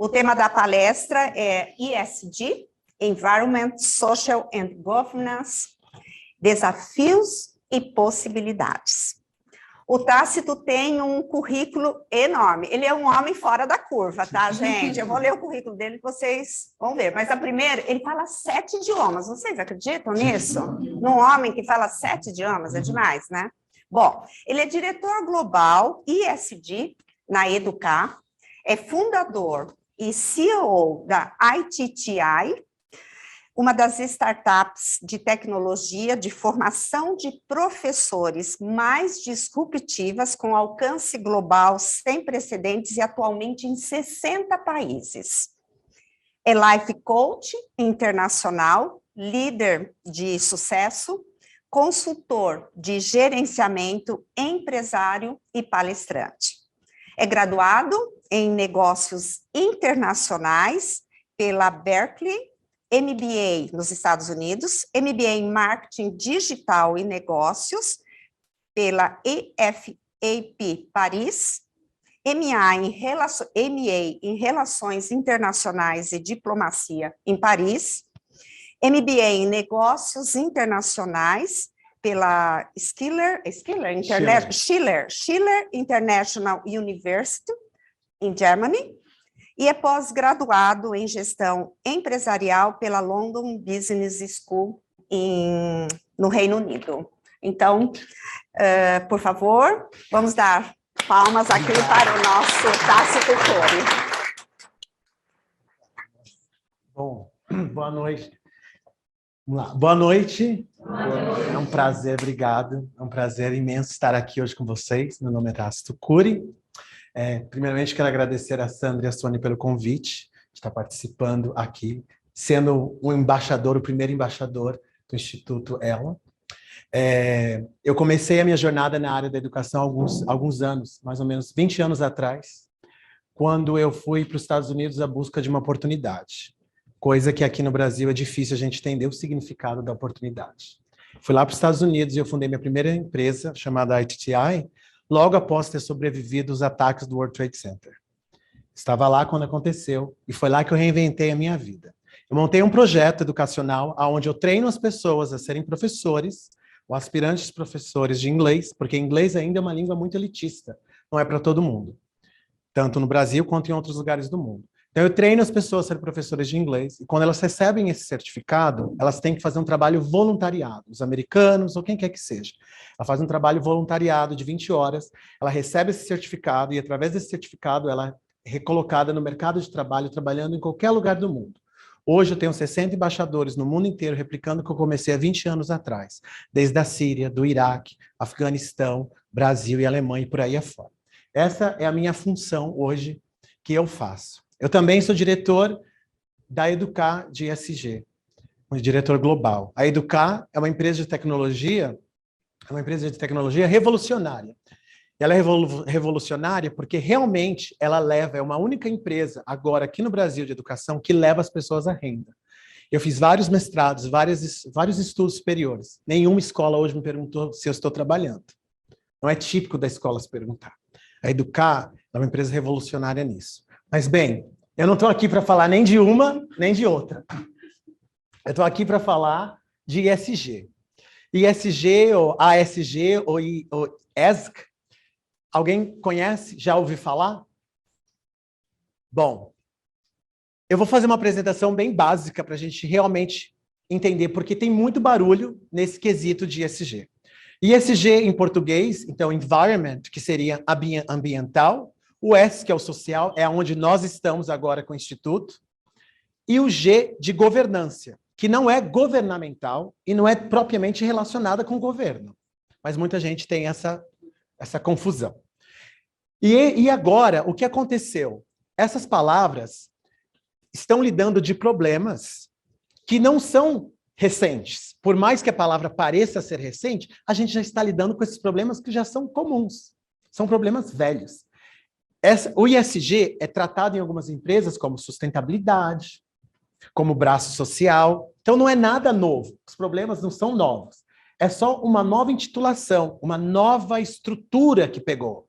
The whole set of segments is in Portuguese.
O tema da palestra é ESG, Environment, Social and Governance, Desafios e Possibilidades. O Tácito tem um currículo enorme. Ele é um homem fora da curva, tá, gente? Eu vou ler o currículo dele que vocês vão ver. Mas, a primeira, ele fala 7 idiomas. Vocês acreditam nisso? Num homem que fala 7 idiomas, é demais, né? Bom, ele é diretor global ESG na Educar, é fundador e CEO da ITTI, uma das startups de tecnologia de formação de professores mais disruptivas, com alcance global sem precedentes e atualmente em 60 países. É life coach internacional, líder de sucesso, consultor de gerenciamento, empresário e palestrante. É graduado em negócios internacionais pela Berkeley, MBA nos Estados Unidos, MBA em Marketing Digital e Negócios pela EFAP Paris, MA em Relações Internacionais e Diplomacia em Paris, MBA em Negócios Internacionais pela Schiller International University em Germany, e é pós-graduado em gestão empresarial pela London Business School no Reino Unido. Então, por favor, vamos dar palmas aqui para o nosso Tácito Cury. Bom, boa noite. Vamos lá. Boa noite. É um prazer, obrigado. É um prazer imenso estar aqui hoje com vocês. Meu nome é Tácito Cury. Primeiramente, quero agradecer a Sandra e a Sônia pelo convite de estar participando aqui, sendo o primeiro embaixador do Instituto Ela. Eu comecei a minha jornada na área da educação há alguns anos, mais ou menos 20 anos atrás, quando eu fui para os Estados Unidos à busca de uma oportunidade, coisa que aqui no Brasil é difícil a gente entender o significado da oportunidade. Fui lá para os Estados Unidos e eu fundei minha primeira empresa, chamada ITTI, logo após ter sobrevivido os ataques do World Trade Center. Estava lá quando aconteceu, e foi lá que eu reinventei a minha vida. Eu montei um projeto educacional onde eu treino as pessoas a serem professores, ou aspirantes professores de inglês, porque inglês ainda é uma língua muito elitista, não é para todo mundo, tanto no Brasil quanto em outros lugares do mundo. Então eu treino as pessoas a serem professores de inglês, e quando elas recebem esse certificado, elas têm que fazer um trabalho voluntariado, os americanos ou quem quer que seja. Ela faz um trabalho voluntariado de 20 horas, ela recebe esse certificado, e através desse certificado ela é recolocada no mercado de trabalho, trabalhando em qualquer lugar do mundo. Hoje eu tenho 60 embaixadores no mundo inteiro, replicando o que eu comecei há 20 anos atrás, desde a Síria, do Iraque, Afeganistão, Brasil e Alemanha e por aí afora. Essa é a minha função hoje que eu faço. Eu também sou diretor da Educar de ESG, um diretor global. A Educar é uma empresa de tecnologia, revolucionária. Ela é revolucionária porque realmente ela é uma única empresa agora aqui no Brasil de educação que leva as pessoas à renda. Eu fiz vários mestrados, vários estudos superiores. Nenhuma escola hoje me perguntou se eu estou trabalhando. Não é típico da escola se perguntar. A Educar é uma empresa revolucionária nisso. Mas, bem, eu não estou aqui para falar nem de uma, nem de outra. Eu estou aqui para falar de ESG. ESG, ou ASG, ou ESG. Alguém conhece? Já ouviu falar? Bom, eu vou fazer uma apresentação bem básica para a gente realmente entender, porque tem muito barulho nesse quesito de ESG. ESG em português, então, environment, que seria ambiental. O S, que é o social, é onde nós estamos agora com o Instituto. E o G, de governança, que não é governamental e não é propriamente relacionada com o governo. Mas muita gente tem essa confusão. E agora, o que aconteceu? Essas palavras estão lidando de problemas que não são recentes. Por mais que a palavra pareça ser recente, a gente já está lidando com esses problemas que já são comuns. São problemas velhos. O ESG é tratado em algumas empresas como sustentabilidade, como braço social. Então, não é nada novo. Os problemas não são novos. É só uma nova intitulação, uma nova estrutura que pegou.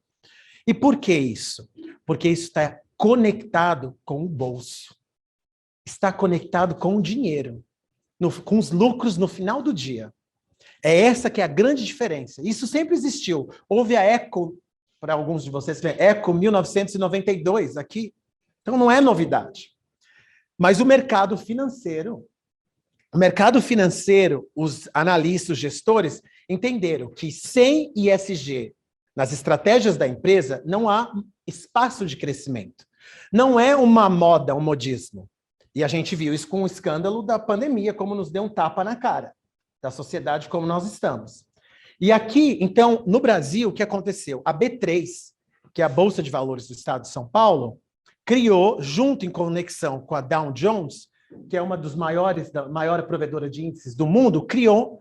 E por que isso? Porque isso está conectado com o bolso. Está conectado com o dinheiro, com os lucros no final do dia. É essa que é a grande diferença. Isso sempre existiu. Houve a Eco, para alguns de vocês, Eco 1992 aqui. Então não é novidade. Mas o mercado financeiro, os analistas, os gestores, entenderam que sem ESG nas estratégias da empresa, não há espaço de crescimento. Não é uma moda, um modismo. E a gente viu isso com o escândalo da pandemia, como nos deu um tapa na cara da sociedade como nós estamos. E aqui, então, no Brasil, o que aconteceu? A B3, que é a Bolsa de Valores do Estado de São Paulo, criou, junto em conexão com a Dow Jones, que é uma dos maiores, da maior provedora de índices do mundo, criou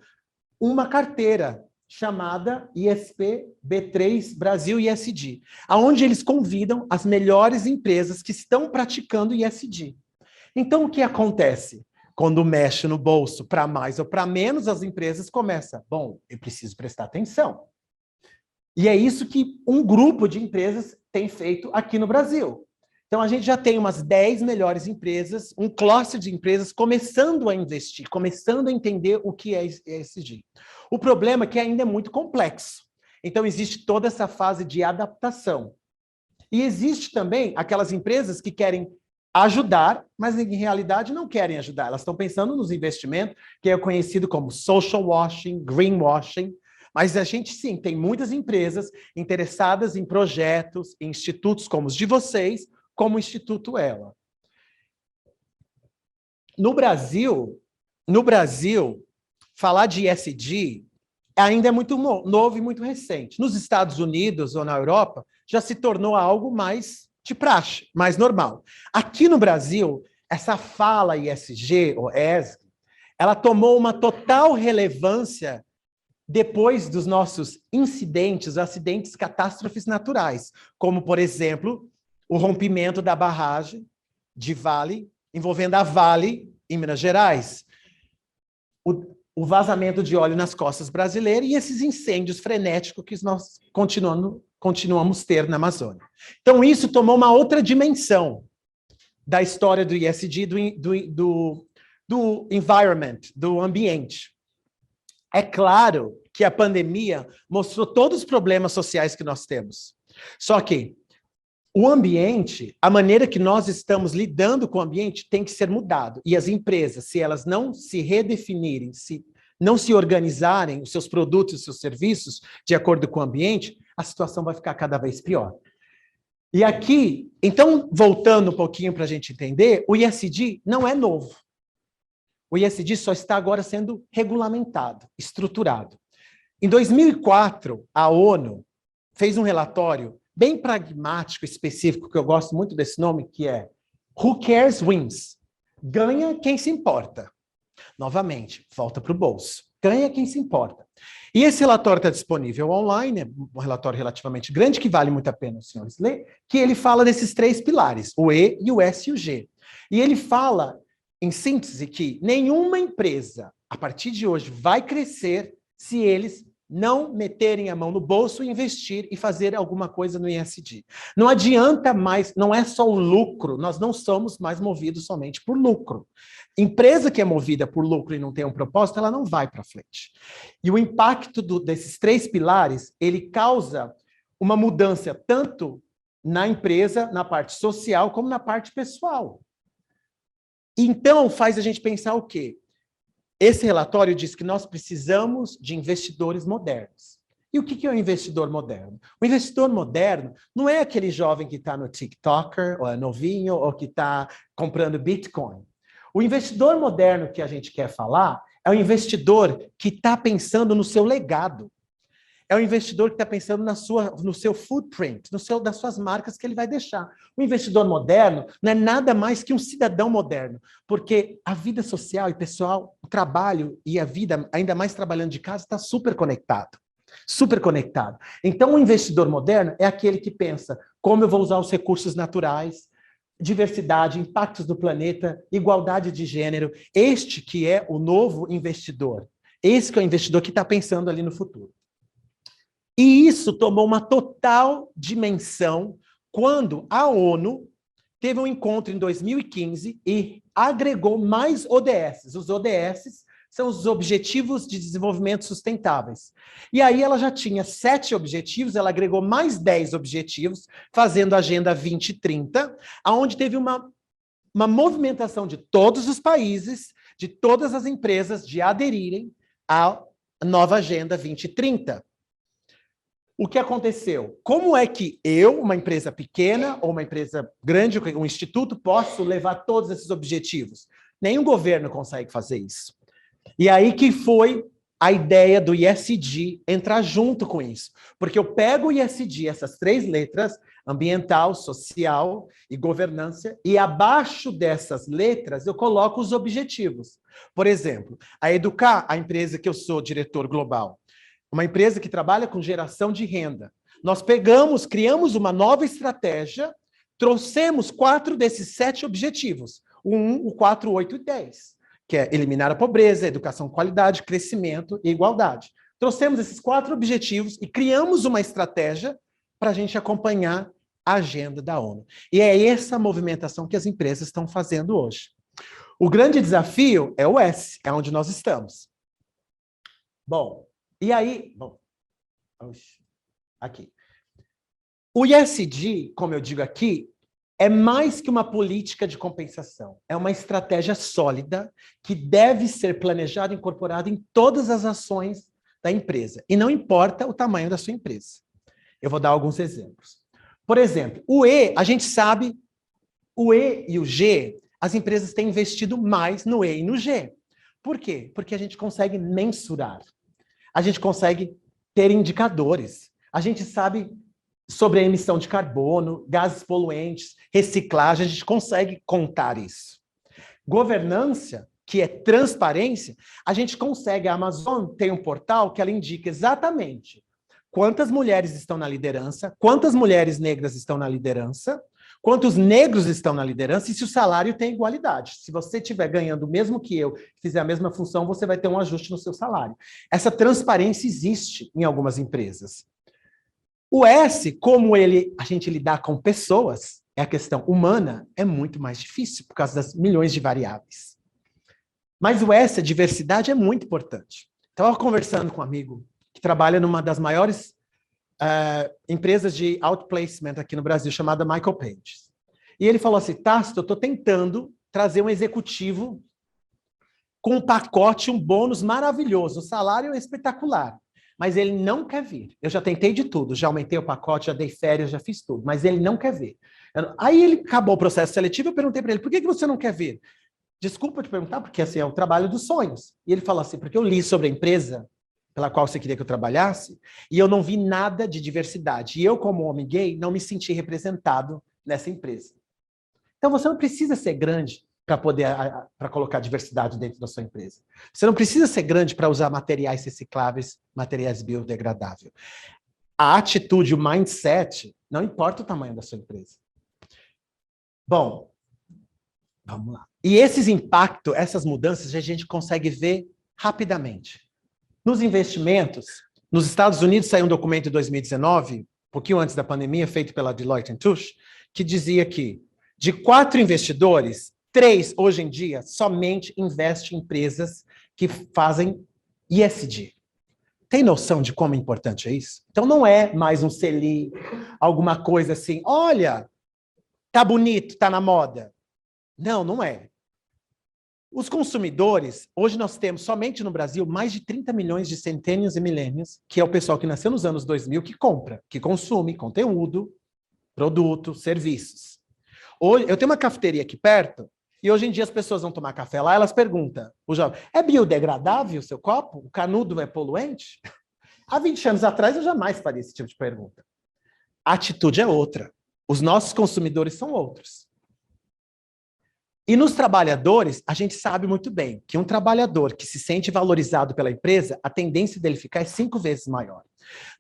uma carteira chamada ISP B3 Brasil ESG, aonde eles convidam as melhores empresas que estão praticando ESG. Então, o que acontece? Quando mexe no bolso para mais ou para menos, as empresas começam, bom, eu preciso prestar atenção. E é isso que um grupo de empresas tem feito aqui no Brasil. Então, a gente já tem umas 10 melhores empresas, um cluster de empresas começando a investir, começando a entender o que é ESG. O problema é que ainda é muito complexo. Então, existe toda essa fase de adaptação. E existe também aquelas empresas que querem ajudar, mas em realidade não querem ajudar. Elas estão pensando nos investimentos, que é conhecido como social washing, greenwashing. Mas a gente, sim, tem muitas empresas interessadas em projetos, em institutos como os de vocês, como o Instituto Ela. No Brasil, falar de ESG ainda é muito novo e muito recente. Nos Estados Unidos ou na Europa, já se tornou algo mais de praxe, mais normal. Aqui no Brasil, essa fala ESG, ou ESG, ela tomou uma total relevância depois dos nossos incidentes, acidentes, catástrofes naturais, como, por exemplo, o rompimento da barragem de Vale, envolvendo a Vale, em Minas Gerais, o vazamento de óleo nas costas brasileiras e esses incêndios frenéticos que nós continuamos ter na Amazônia. Então, isso tomou uma outra dimensão da história do ESG, do environment, do ambiente. É claro que a pandemia mostrou todos os problemas sociais que nós temos. Só que o ambiente, a maneira que nós estamos lidando com o ambiente tem que ser mudado. E as empresas, se elas não se redefinirem, se não se organizarem os seus produtos e os seus serviços de acordo com o ambiente, a situação vai ficar cada vez pior. E aqui, então, voltando um pouquinho para a gente entender, o ESG não é novo. O ESG só está agora sendo regulamentado, estruturado. Em 2004, a ONU fez um relatório bem pragmático, específico, que eu gosto muito desse nome, que é Who Cares Wins? Ganha quem se importa. Novamente, volta para o bolso. Ganha quem se importa. E esse relatório está disponível online, é um relatório relativamente grande, que vale muito a pena os senhores lerem, que ele fala desses 3 pilares, o E, e o S e o G. E ele fala, em síntese, que nenhuma empresa, a partir de hoje, vai crescer se eles não meterem a mão no bolso, investir e fazer alguma coisa no ESG. Não adianta mais, não é só o lucro, nós não somos mais movidos somente por lucro. Empresa que é movida por lucro e não tem um propósito, ela não vai para frente. E o impacto desses 3 pilares, ele causa uma mudança tanto na empresa, na parte social, como na parte pessoal. Então, faz a gente pensar o quê? Esse relatório diz que nós precisamos de investidores modernos. E o que é um investidor moderno? O investidor moderno não é aquele jovem que está no TikToker, ou é novinho, ou que está comprando Bitcoin. O investidor moderno que a gente quer falar é o investidor que está pensando no seu legado. É o investidor que está pensando no seu footprint, das suas marcas que ele vai deixar. O investidor moderno não é nada mais que um cidadão moderno, porque a vida social e pessoal, o trabalho e a vida, ainda mais trabalhando de casa, está super conectado. Super conectado. Então, o investidor moderno é aquele que pensa como eu vou usar os recursos naturais, diversidade, impactos do planeta, igualdade de gênero. Este que é o novo investidor. Esse que é o investidor que está pensando ali no futuro. E isso tomou uma total dimensão quando a ONU teve um encontro em 2015 e agregou mais ODS. Os ODS são os Objetivos de Desenvolvimento Sustentáveis. E aí ela já tinha 7 objetivos, ela agregou mais 10 objetivos, fazendo a Agenda 2030, onde teve uma movimentação de todos os países, de todas as empresas, de aderirem à nova Agenda 2030. O que aconteceu? Como é que eu, uma empresa pequena ou uma empresa grande, um instituto, posso levar todos esses objetivos? Nenhum governo consegue fazer isso. E aí que foi a ideia do ESG entrar junto com isso. Porque eu pego o ESG, essas 3 letras, ambiental, social e governança, e abaixo dessas letras eu coloco os objetivos. Por exemplo, a Educar, a empresa que eu sou diretor global, uma empresa que trabalha com geração de renda. Nós criamos uma nova estratégia, trouxemos 4 desses 7 objetivos, o 1, o 4, o 8 e 10, que é eliminar a pobreza, educação com qualidade, crescimento e igualdade. Trouxemos esses 4 objetivos e criamos uma estratégia para a gente acompanhar a agenda da ONU. E é essa movimentação que as empresas estão fazendo hoje. O grande desafio é o S, é onde nós estamos. Bom, e aí... aqui. O ESG, como eu digo aqui, é mais que uma política de compensação. É uma estratégia sólida que deve ser planejada e incorporada em todas as ações da empresa. E não importa o tamanho da sua empresa. Eu vou dar alguns exemplos. Por exemplo, o E, a gente sabe, o E e o G, as empresas têm investido mais no E e no G. Por quê? Porque a gente consegue mensurar. A gente consegue ter indicadores. A gente sabe sobre a emissão de carbono, gases poluentes, reciclagem, a gente consegue contar isso. Governança, que é transparência, a gente consegue, a Amazon tem um portal que ela indica exatamente quantas mulheres estão na liderança, quantas mulheres negras estão na liderança, quantos negros estão na liderança e se o salário tem igualdade. Se você estiver ganhando o mesmo que eu, fizer a mesma função, você vai ter um ajuste no seu salário. Essa transparência existe em algumas empresas. O S, como a gente lidar com pessoas, é a questão humana, é muito mais difícil por causa das milhões de variáveis. Mas o S, a diversidade, é muito importante. Estava conversando com um amigo que trabalha numa das maiores empresas de outplacement aqui no Brasil, chamada Michael Page. E ele falou assim, Tácito, eu estou tentando trazer um executivo com um pacote, um bônus maravilhoso. O salário é espetacular. Mas ele não quer vir. Eu já tentei de tudo, já aumentei o pacote, já dei férias, já fiz tudo, mas ele não quer vir. Aí ele acabou o processo seletivo, eu perguntei para ele, por que você não quer vir? Desculpa te perguntar, porque assim, é o trabalho dos sonhos. E ele falou assim, porque eu li sobre a empresa pela qual você queria que eu trabalhasse, e eu não vi nada de diversidade. E eu, como homem gay, não me senti representado nessa empresa. Então você não precisa ser grande para colocar diversidade dentro da sua empresa. Você não precisa ser grande para usar materiais recicláveis, materiais biodegradáveis. A atitude, o mindset, não importa o tamanho da sua empresa. Bom, vamos lá. E esses impactos, essas mudanças, a gente consegue ver rapidamente. Nos investimentos, nos Estados Unidos saiu um documento em 2019, um pouquinho antes da pandemia, feito pela Deloitte & Touche, que dizia que de 4 investidores, 3, hoje em dia, somente investem em empresas que fazem ESG. Tem noção de como importante é isso? Então não é mais um CELI, alguma coisa assim, olha, tá bonito, tá na moda. Não, não é. Os consumidores, hoje nós temos somente no Brasil mais de 30 milhões de centênios e milênios, que é o pessoal que nasceu nos anos 2000, que compra, que consome conteúdo, produto, serviços. Hoje, eu tenho uma cafeteria aqui perto, e hoje em dia as pessoas vão tomar café lá, elas perguntam, o jovem, é biodegradável o seu copo? O canudo é poluente? Há 20 anos atrás eu jamais faria esse tipo de pergunta. A atitude é outra. Os nossos consumidores são outros. E nos trabalhadores, a gente sabe muito bem que um trabalhador que se sente valorizado pela empresa, a tendência dele ficar é 5 vezes maior.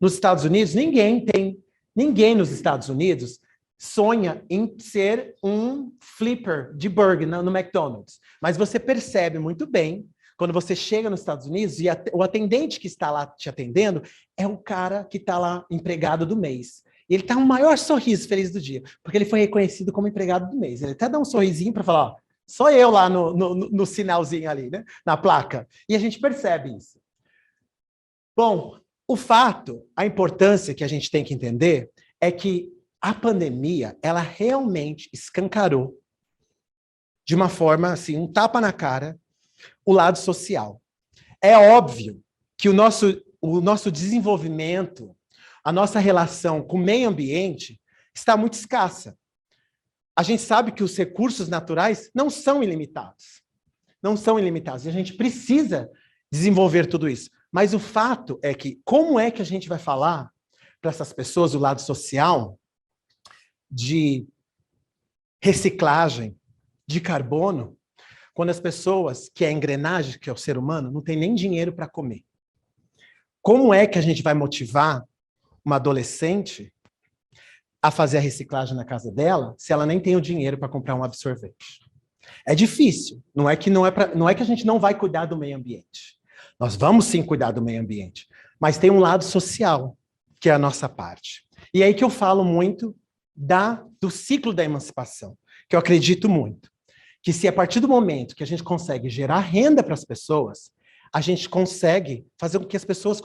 Nos Estados Unidos, ninguém nos Estados Unidos sonha em ser um flipper de burger no McDonald's. Mas você percebe muito bem, quando você chega nos Estados Unidos e o atendente que está lá te atendendo é o cara que está lá empregado do mês. E ele tá com o maior sorriso feliz do dia, porque ele foi reconhecido como empregado do mês. Ele até dá um sorrisinho para falar, ó, sou eu lá no sinalzinho ali, né? Na placa. E a gente percebe isso. Bom, o fato, a importância que a gente tem que entender é que a pandemia, ela realmente escancarou de uma forma, assim, um tapa na cara, o lado social. É óbvio que o nosso desenvolvimento, a nossa relação com o meio ambiente está muito escassa. A gente sabe que os recursos naturais não são ilimitados. Não são ilimitados. E a gente precisa desenvolver tudo isso. Mas o fato é que, como é que a gente vai falar para essas pessoas do lado social de reciclagem, de carbono, quando as pessoas, que é a engrenagem, que é o ser humano, não tem nem dinheiro para comer? Como é que a gente vai motivar uma adolescente a fazer a reciclagem na casa dela se ela nem tem o dinheiro para comprar um absorvente? É difícil. Não é que a gente não vai cuidar do meio ambiente. Nós vamos sim cuidar do meio ambiente, mas tem um lado social, que é a nossa parte. E é aí que eu falo muito do ciclo da emancipação, que eu acredito muito. Que se a partir do momento que a gente consegue gerar renda para as pessoas, a gente consegue fazer com que as pessoas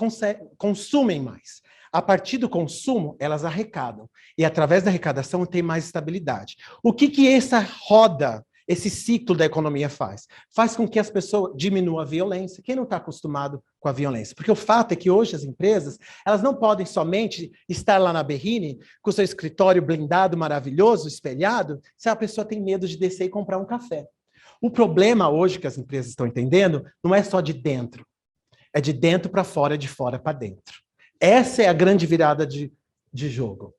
consumem mais. A partir do consumo, elas arrecadam. E através da arrecadação tem mais estabilidade. O que essa roda, esse ciclo da economia faz? Faz com que as pessoas diminuam a violência. Quem não está acostumado com a violência? Porque o fato é que hoje as empresas, elas não podem somente estar lá na Berrine, com o seu escritório blindado, maravilhoso, espelhado, se a pessoa tem medo de descer e comprar um café. O problema hoje que as empresas estão entendendo não é só de dentro. É de dentro para fora, de fora para dentro. Essa é a grande virada de jogo.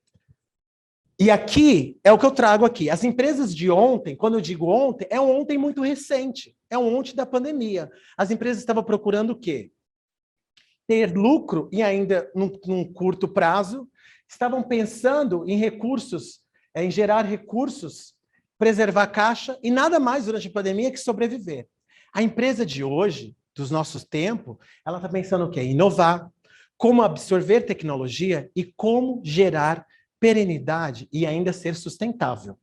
E aqui é o que eu trago aqui. As empresas de ontem, quando eu digo ontem, é um ontem muito recente. É um ontem da pandemia. As empresas estavam procurando o quê? Ter lucro e ainda num curto prazo. Estavam pensando em recursos, em gerar recursos, preservar caixa e nada mais durante a pandemia que sobreviver. A empresa de hoje, dos nossos tempos, ela está pensando o quê? Inovar, como absorver tecnologia e como gerar perenidade e ainda ser sustentável.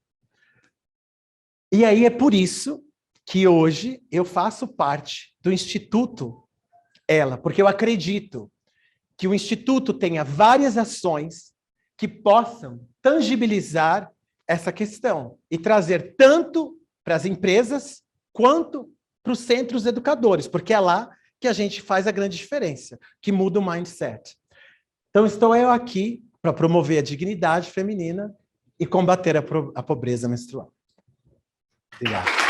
E aí é por isso que hoje eu faço parte do Instituto Ela, porque eu acredito que o Instituto tenha várias ações que possam tangibilizar essa questão e trazer tanto para as empresas quanto para os centros educadores, porque é lá que a gente faz a grande diferença, que muda o mindset. Então, estou eu aqui para promover a dignidade feminina e combater a pobreza menstrual. Obrigado.